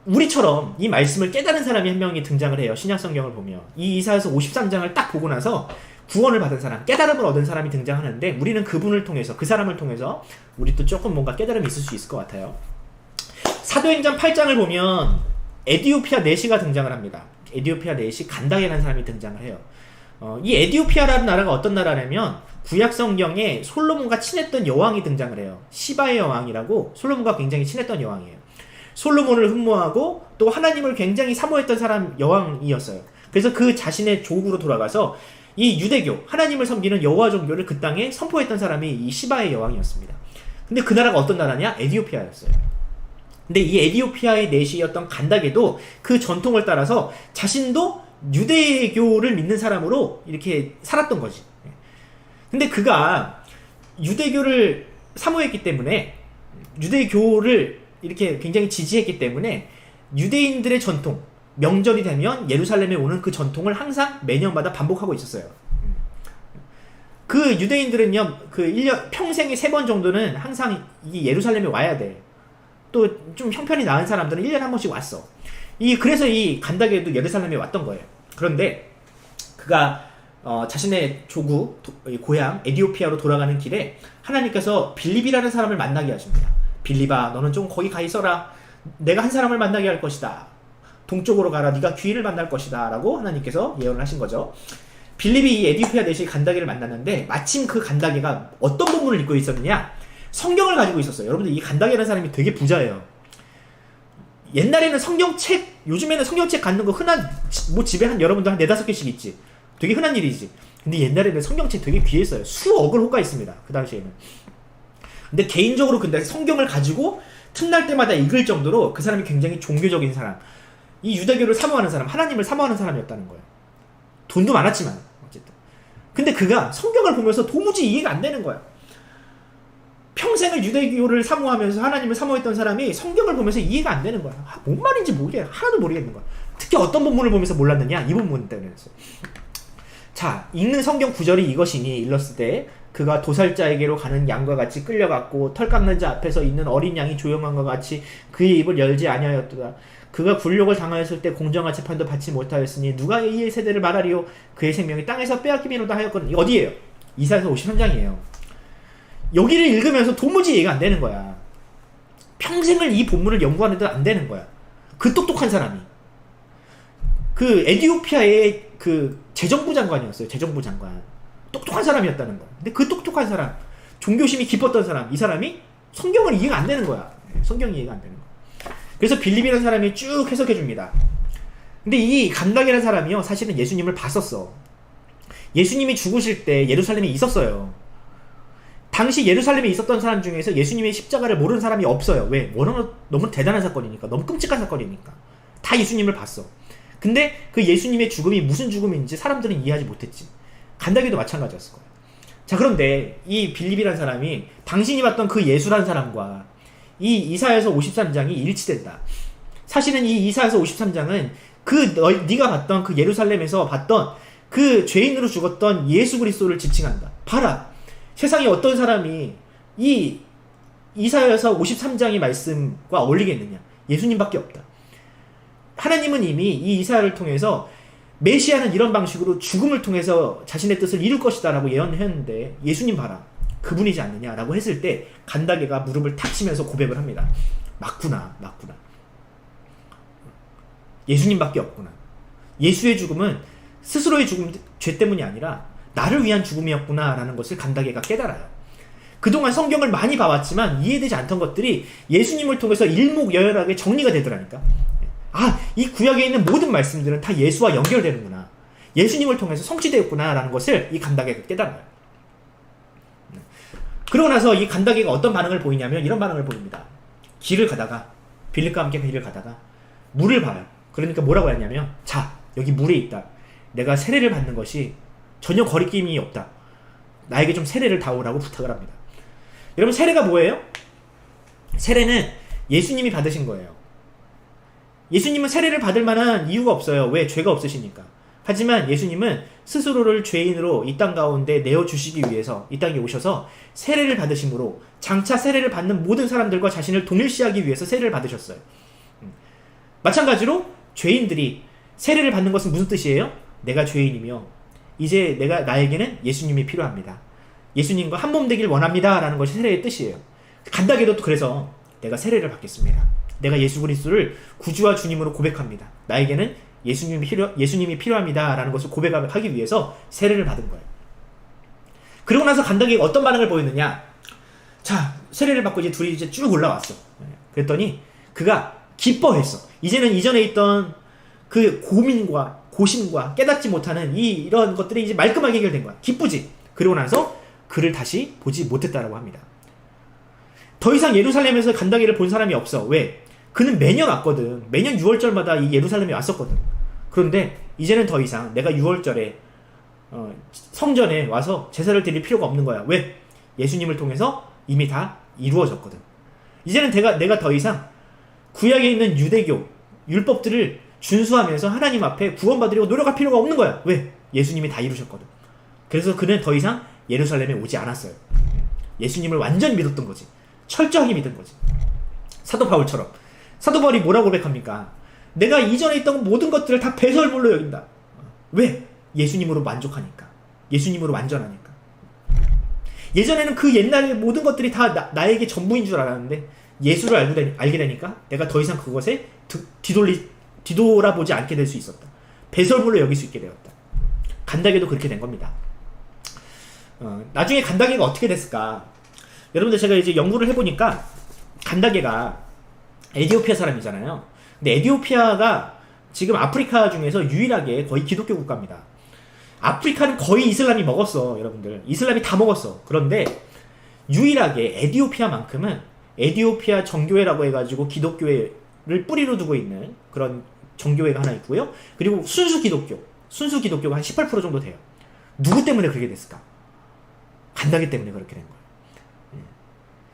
우리처럼 이 말씀을 깨달은 사람이 한 명이 등장을 해요. 신약 성경을 보면 이 이사야서 53장을 딱 보고 나서 구원을 받은 사람, 깨달음을 얻은 사람이 등장하는데 우리는 그분을 통해서, 그 사람을 통해서 우리도 조금 뭔가 깨달음이 있을 수 있을 것 같아요. 사도행전 8장을 보면 에디오피아 내시가 등장을 합니다. 에디오피아 내시 간다게라는 사람이 등장을 해요. 이 에디오피아라는 나라가 어떤 나라냐면 구약 성경에 솔로몬과 친했던 여왕이 등장을 해요. 시바의 여왕이라고 솔로몬과 굉장히 친했던 여왕이에요. 솔로몬을 흠모하고 또 하나님을 굉장히 사모했던 사람 여왕이었어요. 그래서 그 자신의 조국으로 돌아가서 이 유대교, 하나님을 섬기는 여호와 종교를 그 땅에 선포했던 사람이 이 시바의 여왕이었습니다. 근데 그 나라가 어떤 나라냐? 에디오피아였어요. 근데 이 에디오피아의 내시였던 간다게도 그 전통을 따라서 자신도 유대교를 믿는 사람으로 이렇게 살았던 거지. 근데 그가 유대교를 사모했기 때문에, 유대교를 이렇게 굉장히 지지했기 때문에 유대인들의 전통, 명절이 되면 예루살렘에 오는 그 전통을 항상 매년마다 반복하고 있었어요. 그 유대인들은요, 그 1년, 평생에 3번 정도는 항상 이 예루살렘에 와야 돼. 또 좀 형편이 나은 사람들은 1년에 한 번씩 왔어. 그래서 이 간다게도 예루살렘에 왔던 거예요. 그런데 그가 자신의 조국, 고향 에디오피아로 돌아가는 길에 하나님께서 빌립이라는 사람을 만나게 하십니다. 빌립아, 너는 좀 거기 가 있어라. 내가 한 사람을 만나게 할 것이다. 동쪽으로 가라. 네가 귀인을 만날 것이다. 라고 하나님께서 예언을 하신 거죠. 빌립이 이 에디오피아 내시 간다게를 만났는데 마침 그 간다게가 어떤 본문을 읽고 있었느냐? 성경을 가지고 있었어요. 여러분들 이 간다게라는 사람이 되게 부자예요. 옛날에는 성경책, 요즘에는 성경책 갖는 거 흔한, 뭐 집에 여러분들 한 4-5개씩 있지. 되게 흔한 일이지. 근데 옛날에는 성경책 되게 귀했어요. 수억을 호가했습니다. 그 당시에는. 근데 개인적으로 근데 성경을 가지고 틈날 때마다 읽을 정도로 그 사람이 굉장히 종교적인 사람, 이 유대교를 사모하는 사람, 하나님을 사모하는 사람이었다는 거예요. 돈도 많았지만 어쨌든. 근데 그가 성경을 보면서 도무지 이해가 안 되는 거야. 평생을 유대교를 사모하면서 하나님을 사모했던 사람이 성경을 보면서 이해가 안 되는 거야. 뭔 말인지 하나도 모르겠는 거야. 특히 어떤 본문을 보면서 몰랐느냐? 이 본문 때문에. 자, 읽는 성경 구절이 이것이니 일렀을 때 그가 도살자에게로 가는 양과 같이 끌려갔고 털 깎는 자 앞에서 있는 어린 양이 조용한과 같이 그의 입을 열지 아니하였도다. 그가 굴욕을 당하였을 때 공정한 재판도 받지 못하였으니 누가 이의 세대를 말하리요? 그의 생명이 땅에서 빼앗기미로다 하였거든. 어디예요? 이사야서 53장이에요. 여기를 읽으면서 도무지 이해가 안 되는 거야. 평생을 이 본문을 연구하는데 안 되는 거야. 그 똑똑한 사람이. 그 에디오피아의 그 재정부 장관이었어요. 재정부 장관. 똑똑한 사람이었다는 거야. 근데 그 똑똑한 사람, 종교심이 깊었던 사람, 이 사람이 성경을 이해가 안 되는 거야. 성경이 이해가 안 되는 거야. 그래서 빌립이라는 사람이 쭉 해석해 줍니다. 근데 이 간다게라는 사람이요, 사실은 예수님을 봤었어. 예수님이 죽으실 때 예루살렘에 있었어요. 당시 예루살렘에 있었던 사람 중에서 예수님의 십자가를 모르는 사람이 없어요. 왜? 너무 대단한 사건이니까. 너무 끔찍한 사건이니까. 다 예수님을 봤어. 근데 그 예수님의 죽음이 무슨 죽음인지 사람들은 이해하지 못했지. 간다게도 마찬가지였을 거예요. 자, 그런데 이 빌립이라는 사람이 당신이 봤던 그 예수라는 사람과 이 이사야서 53장이 일치된다. 사실은 이 이사야서 53장은 네가 봤던 그 예루살렘에서 봤던 그 죄인으로 죽었던 예수 그리스도를 지칭한다. 봐라. 세상에 어떤 사람이 이 이사야서 53장의 말씀과 어울리겠느냐. 예수님밖에 없다. 하나님은 이미 이 이사야를 통해서 메시아는 이런 방식으로 죽음을 통해서 자신의 뜻을 이룰 것이다 라고 예언했는데 예수님 봐라, 그분이지 않느냐라고 했을 때 간다게가 무릎을 탁 치면서 고백을 합니다. 맞구나. 예수님밖에 없구나. 예수의 죽음은 스스로의 죽음, 죄 때문이 아니라 나를 위한 죽음이었구나 라는 것을 간다게가 깨달아요. 그동안 성경을 많이 봐왔지만 이해되지 않던 것들이 예수님을 통해서 일목요연하게 정리가 되더라니까. 이 구약에 있는 모든 말씀들은 다 예수와 연결되는구나, 예수님을 통해서 성취되었구나 라는 것을 이 간다게가 깨달아요. 그러고 나서 이 간다게가 어떤 반응을 보이냐면 이런 반응을 보입니다. 길을 가다가, 빌립과 함께 길을 가다가 물을 봐요. 그러니까 뭐라고 했냐면, 자, 여기 물에 있다. 내가 세례를 받는 것이 전혀 거리낌이 없다. 나에게 좀 세례를 다오라고 부탁을 합니다. 여러분, 세례가 뭐예요? 세례는 예수님이 받으신 거예요. 예수님은 세례를 받을 만한 이유가 없어요. 왜? 죄가 없으시니까. 하지만 예수님은 스스로를 죄인으로 이 땅 가운데 내어주시기 위해서 이 땅에 오셔서 세례를 받으심으로 장차 세례를 받는 모든 사람들과 자신을 동일시하기 위해서 세례를 받으셨어요. 마찬가지로 죄인들이 세례를 받는 것은 무슨 뜻이에요? 내가 죄인이며 이제 나에게는 예수님이 필요합니다. 예수님과 한 몸 되길 원합니다 라는 것이 세례의 뜻이에요. 간다게도 그래서 내가 세례를 받겠습니다. 내가 예수 그리스도를 구주와 주님으로 고백합니다. 나에게는 예수님이 필요합니다 라는 것을 고백하기 위해서 세례를 받은 거예요. 그러고 나서 간다게가 어떤 반응을 보였느냐? 자, 세례를 받고 이제 둘이 이제 쭉 올라왔어. 그랬더니 그가 기뻐했어. 이제는 이전에 있던 그 고민과 고심과 깨닫지 못하는 이런 것들이 이제 말끔하게 해결된 거야. 기쁘지? 그러고 나서 그를 다시 보지 못했다라고 합니다. 더 이상 예루살렘에서 간다게를 본 사람이 없어. 왜? 그는 매년 왔거든. 매년 6월절마다 이 예루살렘에 왔었거든. 그런데 이제는 더 이상 내가 6월절에 성전에 와서 제사를 드릴 필요가 없는 거야. 왜? 예수님을 통해서 이미 다 이루어졌거든. 이제는 내가 더 이상 구약에 있는 유대교 율법들을 준수하면서 하나님 앞에 구원받으려고 노력할 필요가 없는 거야. 왜? 예수님이 다 이루셨거든. 그래서 그는 더 이상 예루살렘에 오지 않았어요. 예수님을 완전히 믿었던 거지. 철저하게 믿은 거지. 사도 바울처럼. 사도 바울이 뭐라고 고백합니까? 내가 이전에 있던 모든 것들을 다 배설물로 여긴다. 왜? 예수님으로 만족하니까. 예수님으로 완전하니까. 예전에는 그 옛날의 모든 것들이 다 나에게 전부인 줄 알았는데 예수를 알게 되니까 내가 더 이상 그것에 뒤돌아보지 않게 될 수 있었다. 배설물로 여길 수 있게 되었다. 간다게도 그렇게 된 겁니다. 나중에 간다게가 어떻게 됐을까? 여러분들, 제가 이제 연구를 해보니까 간다게가 에티오피아 사람이잖아요. 근데 에티오피아가 지금 아프리카 중에서 유일하게 거의 기독교 국가입니다. 아프리카는 거의 이슬람이 먹었어, 여러분들. 이슬람이 다 먹었어. 그런데 유일하게 에티오피아만큼은 에티오피아 정교회라고 해가지고 기독교회를 뿌리로 두고 있는 그런 정교회가 하나 있고요. 그리고 순수 기독교가 한 18% 정도 돼요. 누구 때문에 그렇게 됐을까? 간다게 때문에 그렇게 된 거예요.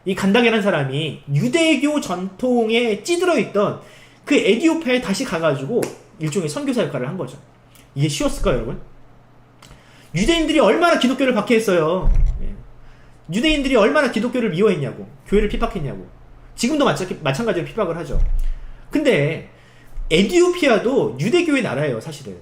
이 간다게라는 사람이 유대교 전통에 찌들어 있던 그 에티오피아에 다시 가가지고 일종의 선교사 역할을 한 거죠. 이게 쉬웠을까요, 여러분? 유대인들이 얼마나 기독교를 박해했어요. 유대인들이 얼마나 기독교를 미워했냐고, 교회를 핍박했냐고. 지금도 마찬가지로 핍박을 하죠. 근데 에티오피아도 유대교의 나라예요, 사실은.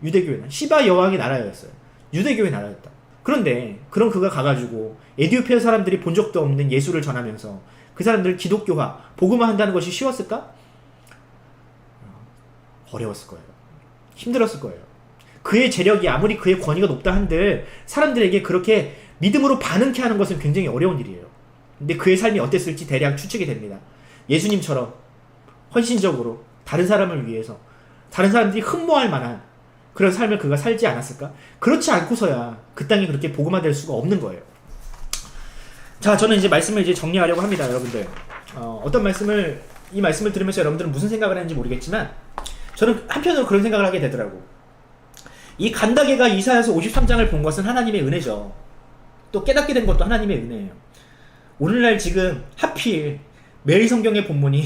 유대교회는 시바 여왕의 나라였어요. 유대교의 나라였다. 그런데 그가 가가지고 에티오피아 사람들이 본 적도 없는 예수를 전하면서 그 사람들을 기독교화, 복음화 한다는 것이 쉬웠을까? 어려웠을 거예요. 힘들었을 거예요. 그의 재력이 아무리 그의 권위가 높다 한들 사람들에게 그렇게 믿음으로 반응케 하는 것은 굉장히 어려운 일이에요. 근데 그의 삶이 어땠을지 대략 추측이 됩니다. 예수님처럼 헌신적으로 다른 사람을 위해서 다른 사람들이 흠모할 만한 그런 삶을 그가 살지 않았을까? 그렇지 않고서야 그 땅이 그렇게 복음화될 수가 없는 거예요. 자, 저는 이제 말씀을 이제 정리하려고 합니다, 여러분들. 이 말씀을 들으면서 여러분들은 무슨 생각을 하는지 모르겠지만 저는 한편으로 그런 생각을 하게 되더라고. 이 간다게가 이사야서 53장을 본 것은 하나님의 은혜죠. 또 깨닫게 된 것도 하나님의 은혜예요. 오늘날 지금 하필 매일 성경의 본문이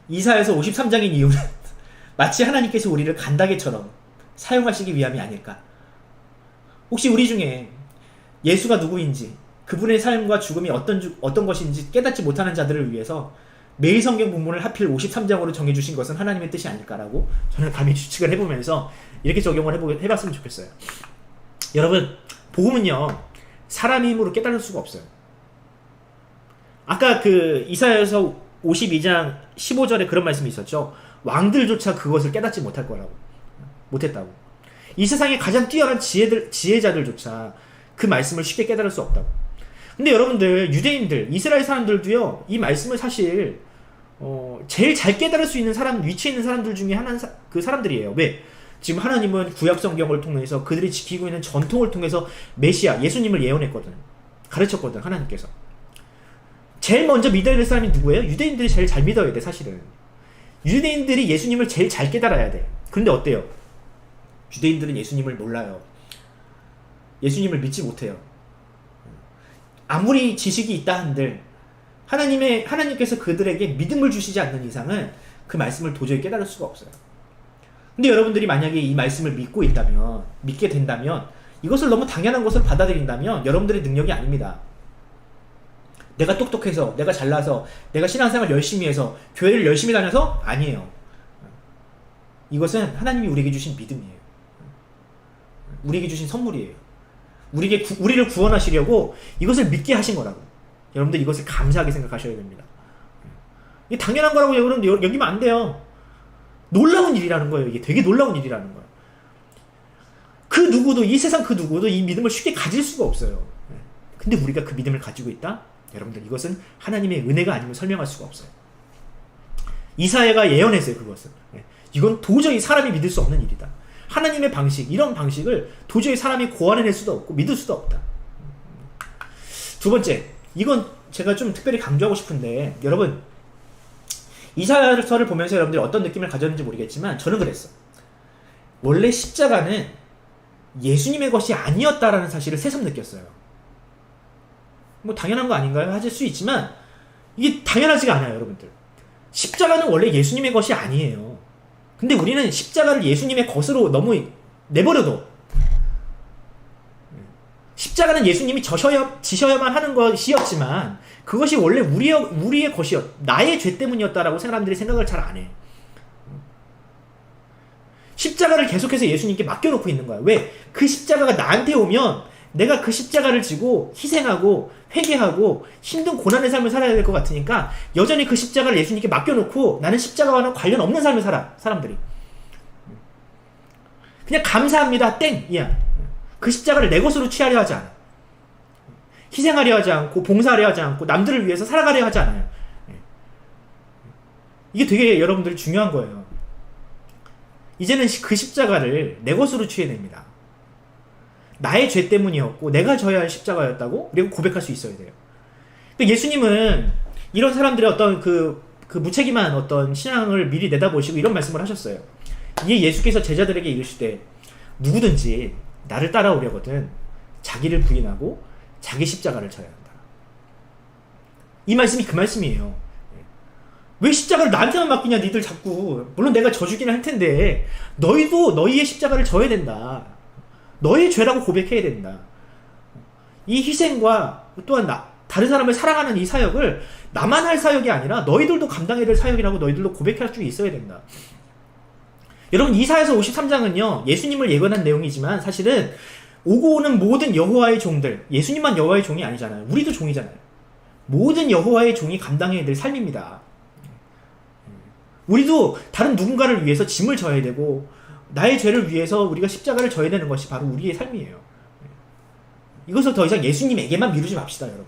이사야서 53장인 이유는 마치 하나님께서 우리를 간다게처럼 사용하시기 위함이 아닐까. 혹시 우리 중에 예수가 누구인지, 그분의 삶과 죽음이 어떤 것인지 깨닫지 못하는 자들을 위해서 매일 성경 본문을 하필 53장으로 정해주신 것은 하나님의 뜻이 아닐까라고 저는 감히 추측을 해보면서 이렇게 적용을 해봤으면 좋겠어요. 여러분, 복음은요, 사람의 힘으로 깨달을 수가 없어요. 아까 그 이사야서 52장 15절에 그런 말씀이 있었죠. 왕들조차 그것을 깨닫지 못했다고. 이 세상에 가장 뛰어난 지혜자들조차 그 말씀을 쉽게 깨달을 수 없다고. 근데 여러분들, 유대인들, 이스라엘 사람들도요, 이 말씀을 사실 제일 잘 깨달을 수 있는 위치에 있는 사람들 중에 하나는 그 사람들이에요. 왜? 지금 하나님은 구약 성경을 통해서 그들이 지키고 있는 전통을 통해서 메시아, 예수님을 예언했거든. 가르쳤거든, 하나님께서. 제일 먼저 믿어야 될 사람이 누구예요? 유대인들이 제일 잘 믿어야 돼, 사실은. 유대인들이 예수님을 제일 잘 깨달아야 돼. 그런데 어때요? 유대인들은 예수님을 몰라요. 예수님을 믿지 못해요. 아무리 지식이 있다 한들 하나님께서 그들에게 믿음을 주시지 않는 이상은 그 말씀을 도저히 깨달을 수가 없어요. 근데 여러분들이 만약에 이 말씀을 믿게 된다면, 이것을 너무 당연한 것으로 받아들인다면 여러분들의 능력이 아닙니다. 내가 똑똑해서, 내가 잘나서, 내가 신앙생활 열심히 해서, 교회를 열심히 다녀서? 아니에요. 이것은 하나님이 우리에게 주신 믿음이에요. 우리에게 주신 선물이에요. 우리를 구원하시려고 이것을 믿게 하신 거라고. 여러분들 이것을 감사하게 생각하셔야 됩니다. 이게 당연한 거라고 여러분들 여기면 안 돼요. 놀라운 일이라는 거예요. 이게 되게 놀라운 일이라는 거예요. 이 세상 그 누구도 이 믿음을 쉽게 가질 수가 없어요. 근데 우리가 그 믿음을 가지고 있다? 여러분들, 이것은 하나님의 은혜가 아니면 설명할 수가 없어요. 이사야가 예언했어요, 그것은. 이건 도저히 사람이 믿을 수 없는 일이다. 하나님의 방식, 이런 방식을 도저히 사람이 고안해낼 수도 없고 믿을 수도 없다. 두 번째, 이건 제가 좀 특별히 강조하고 싶은데, 여러분, 이사야서를 보면서 여러분들이 어떤 느낌을 가졌는지 모르겠지만 저는 그랬어. 원래 십자가는 예수님의 것이 아니었다라는 사실을 새삼 느꼈어요. 뭐 당연한 거 아닌가요? 하실 수 있지만 이게 당연하지가 않아요, 여러분들. 십자가는 원래 예수님의 것이 아니에요. 근데 우리는 십자가를 예수님의 것으로 너무 내버려둬. 십자가는 예수님이 지셔야만 하는 것이었지만 그것이 원래 우리의 나의 죄 때문이었다라고 사람들이 생각을 잘 안 해. 십자가를 계속해서 예수님께 맡겨놓고 있는 거야. 왜? 그 십자가가 나한테 오면 내가 그 십자가를 지고 희생하고 회개하고 힘든 고난의 삶을 살아야 될 것 같으니까 여전히 그 십자가를 예수님께 맡겨놓고 나는 십자가와는 관련 없는 삶을 살아, 사람들이. 그냥 감사합니다, 땡! 이야. 그 십자가를 내 것으로 취하려 하지 않아. 희생하려 하지 않고 봉사하려 하지 않고 남들을 위해서 살아가려 하지 않아요. 이게 되게 여러분들 중요한 거예요. 이제는 그 십자가를 내 것으로 취해야 됩니다. 나의 죄 때문이었고 내가 져야 할 십자가였다고 그리고 고백할 수 있어야 돼요. 예수님은 이런 사람들의 어떤 그 무책임한 어떤 신앙을 미리 내다보시고 이런 말씀을 하셨어요. 이에 예수께서 제자들에게 이르시되 누구든지 나를 따라오려거든 자기를 부인하고 자기 십자가를 져야 한다. 이 말씀이 그 말씀이에요. 왜 십자가를 나한테만 맡기냐, 니들 자꾸. 물론 내가 져주긴 할 텐데 너희도 너희의 십자가를 져야 된다. 너의 죄라고 고백해야 된다. 이 희생과 또한 다른 사람을 사랑하는 이 사역을 나만 할 사역이 아니라 너희들도 감당해야 될 사역이라고 너희들도 고백할 수 있어야 된다. 여러분, 이사야서 53장은요 예수님을 예언한 내용이지만 사실은 오고 오는 모든 여호와의 종들, 예수님만 여호와의 종이 아니잖아요. 우리도 종이잖아요. 모든 여호와의 종이 감당해야 될 삶입니다. 우리도 다른 누군가를 위해서 짐을 져야 되고 나의 죄를 위해서 우리가 십자가를 져야 되는 것이 바로 우리의 삶이에요. 이것을 더 이상 예수님에게만 미루지 맙시다, 여러분.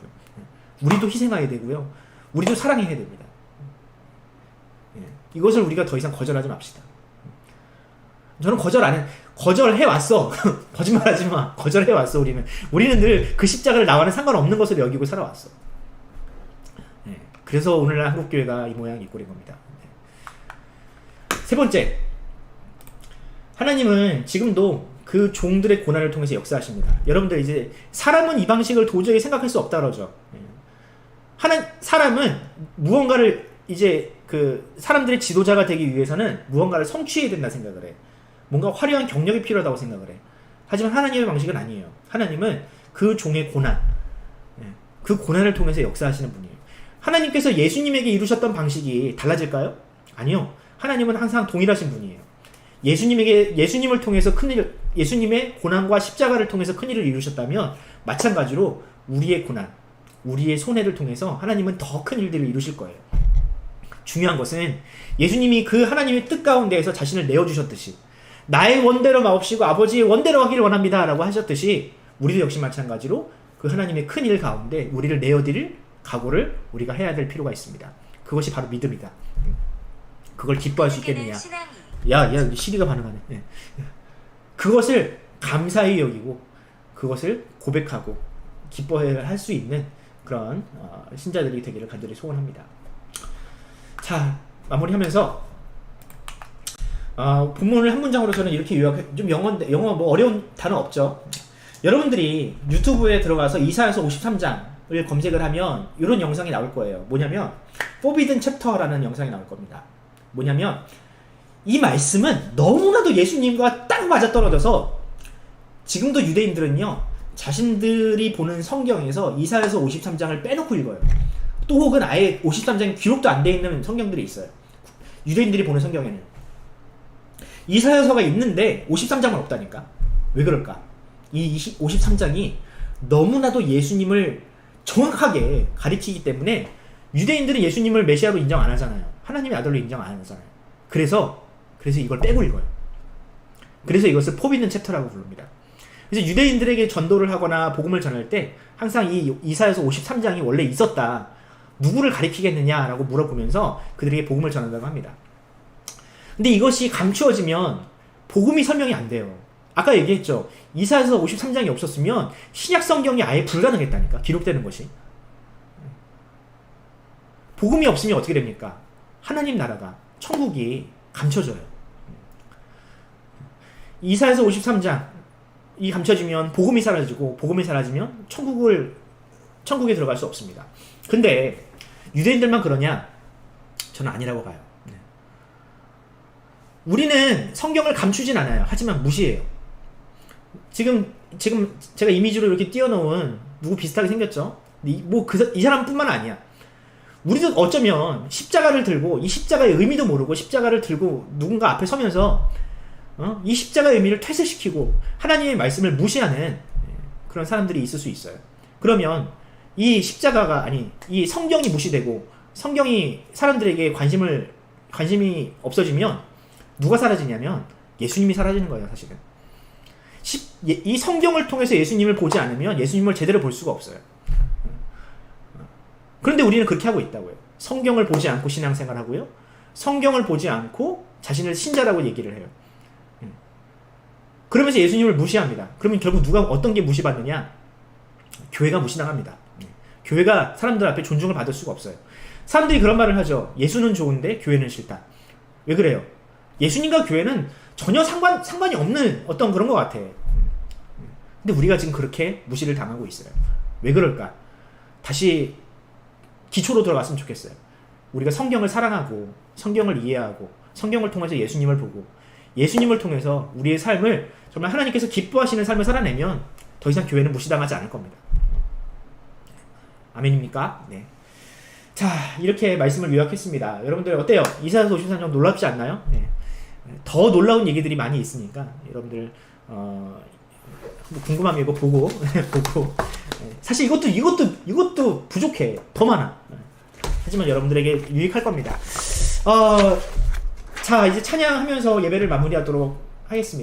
우리도 희생해야 되고요. 우리도 사랑해야 됩니다. 이것을 우리가 더 이상 거절하지 맙시다. 저는 거절해왔어. 거짓말하지 마. 거절해왔어, 우리는 늘 그 십자가를 나와는 상관없는 것을 여기고 살아왔어. 그래서 오늘날 한국교회가 이 모양 이 꼴인 겁니다. 세 번째, 하나님은 지금도 그 종들의 고난을 통해서 역사하십니다. 여러분들 이제 사람은 이 방식을 도저히 생각할 수 없다 그러죠. 사람은 무언가를 이제 사람들의 지도자가 되기 위해서는 무언가를 성취해야 된다 생각을 해. 뭔가 화려한 경력이 필요하다고 생각을 해. 하지만 하나님의 방식은 아니에요. 하나님은 그 종의 고난, 그 고난을 통해서 역사하시는 분이에요. 하나님께서 예수님에게 이루셨던 방식이 달라질까요? 아니요. 하나님은 항상 동일하신 분이에요. 예수님을 통해서 예수님의 고난과 십자가를 통해서 큰일을 이루셨다면 마찬가지로 우리의 고난, 우리의 손해를 통해서 하나님은 더 큰 일들을 이루실 거예요. 중요한 것은 예수님이 그 하나님의 뜻 가운데에서 자신을 내어주셨듯이 나의 원대로 마옵시고 아버지의 원대로 하기를 원합니다 라고 하셨듯이 우리도 역시 마찬가지로 그 하나님의 큰 일 가운데 우리를 내어드릴 각오를 우리가 해야 될 필요가 있습니다. 그것이 바로 믿음이다. 그걸 기뻐할 수 있겠느냐. 야, 시리가 반응하네. 네. 그것을 감사히 여기고 그것을 고백하고 기뻐해야 할 수 있는 그런 신자들이 되기를 간절히 소원합니다. 자, 마무리하면서 본문을 한 문장으로 저는 이렇게 좀 영어 뭐 어려운 단어 없죠. 여러분들이 유튜브에 들어가서 이사야서 53장을 검색을 하면 이런 영상이 나올 거예요. 뭐냐면 Forbidden Chapter라는 영상이 나올 겁니다. 뭐냐면 이 말씀은 너무나도 예수님과 딱 맞아떨어져서 지금도 유대인들은요 자신들이 보는 성경에서 이사야서 53장을 빼놓고 읽어요. 또 혹은 아예 53장이 기록도 안 돼 있는 성경들이 있어요. 유대인들이 보는 성경에는 이사야서가 있는데 53장은 없다니까. 왜 그럴까? 이 53장이 너무나도 예수님을 정확하게 가리키기 때문에 유대인들은 예수님을 메시아로 인정 안 하잖아요. 하나님의 아들로 인정 안 하잖아요. 그래서 이걸 빼고 읽어요. 그래서 이것을 포비든 챕터라고 부릅니다. 그래서 유대인들에게 전도를 하거나 복음을 전할 때 항상 이 이사야서 53장이 원래 있었다. 누구를 가리키겠느냐라고 물어보면서 그들에게 복음을 전한다고 합니다. 근데 이것이 감추어지면 복음이 설명이 안 돼요. 아까 얘기했죠. 이사야서 53장이 없었으면 신약 성경이 아예 불가능했다니까. 기록되는 것이. 복음이 없으면 어떻게 됩니까? 하나님 나라가 천국이 감춰져요. 이사야서 53장이 감춰지면 복음이 사라지고 복음이 사라지면 천국에 들어갈 수 없습니다. 근데 유대인들만 그러냐? 저는 아니라고 봐요. 우리는 성경을 감추진 않아요. 하지만 무시해요. 지금 제가 이미지로 이렇게 띄워놓은 누구 비슷하게 생겼죠? 이 사람뿐만 아니야. 우리도 어쩌면 십자가를 들고 이 십자가의 의미도 모르고 십자가를 들고 누군가 앞에 서면서 이 십자가의 의미를 퇴색시키고 하나님의 말씀을 무시하는 그런 사람들이 있을 수 있어요. 그러면 이 이 성경이 무시되고 성경이 사람들에게 관심이 없어지면 누가 사라지냐면 예수님이 사라지는 거예요, 사실은. 이 성경을 통해서 예수님을 보지 않으면 예수님을 제대로 볼 수가 없어요. 그런데 우리는 그렇게 하고 있다고요. 성경을 보지 않고 신앙생활 하고요. 성경을 보지 않고 자신을 신자라고 얘기를 해요. 그러면서 예수님을 무시합니다. 그러면 결국 어떤 게 무시받느냐? 교회가 무시당합니다. 교회가 사람들 앞에 존중을 받을 수가 없어요. 사람들이 그런 말을 하죠. 예수는 좋은데 교회는 싫다. 왜 그래요? 예수님과 교회는 전혀 상관이 없는 어떤 그런 것 같아. 근데 우리가 지금 그렇게 무시를 당하고 있어요. 왜 그럴까? 다시 기초로 들어갔으면 좋겠어요. 우리가 성경을 사랑하고 성경을 이해하고 성경을 통해서 예수님을 보고 예수님을 통해서 우리의 삶을 정말 하나님께서 기뻐하시는 삶을 살아내면 더 이상 교회는 무시당하지 않을 겁니다. 아멘입니까? 네. 자, 이렇게 말씀을 요약했습니다. 여러분들 어때요? 이사야서 53장 놀랍지 않나요? 네. 더 놀라운 얘기들이 많이 있으니까 여러분들 궁금하면 이거 보고 사실 이것도 부족해. 더 많아. 하지만 여러분들에게 유익할 겁니다. 자, 이제 찬양하면서 예배를 마무리하도록 하겠습니다.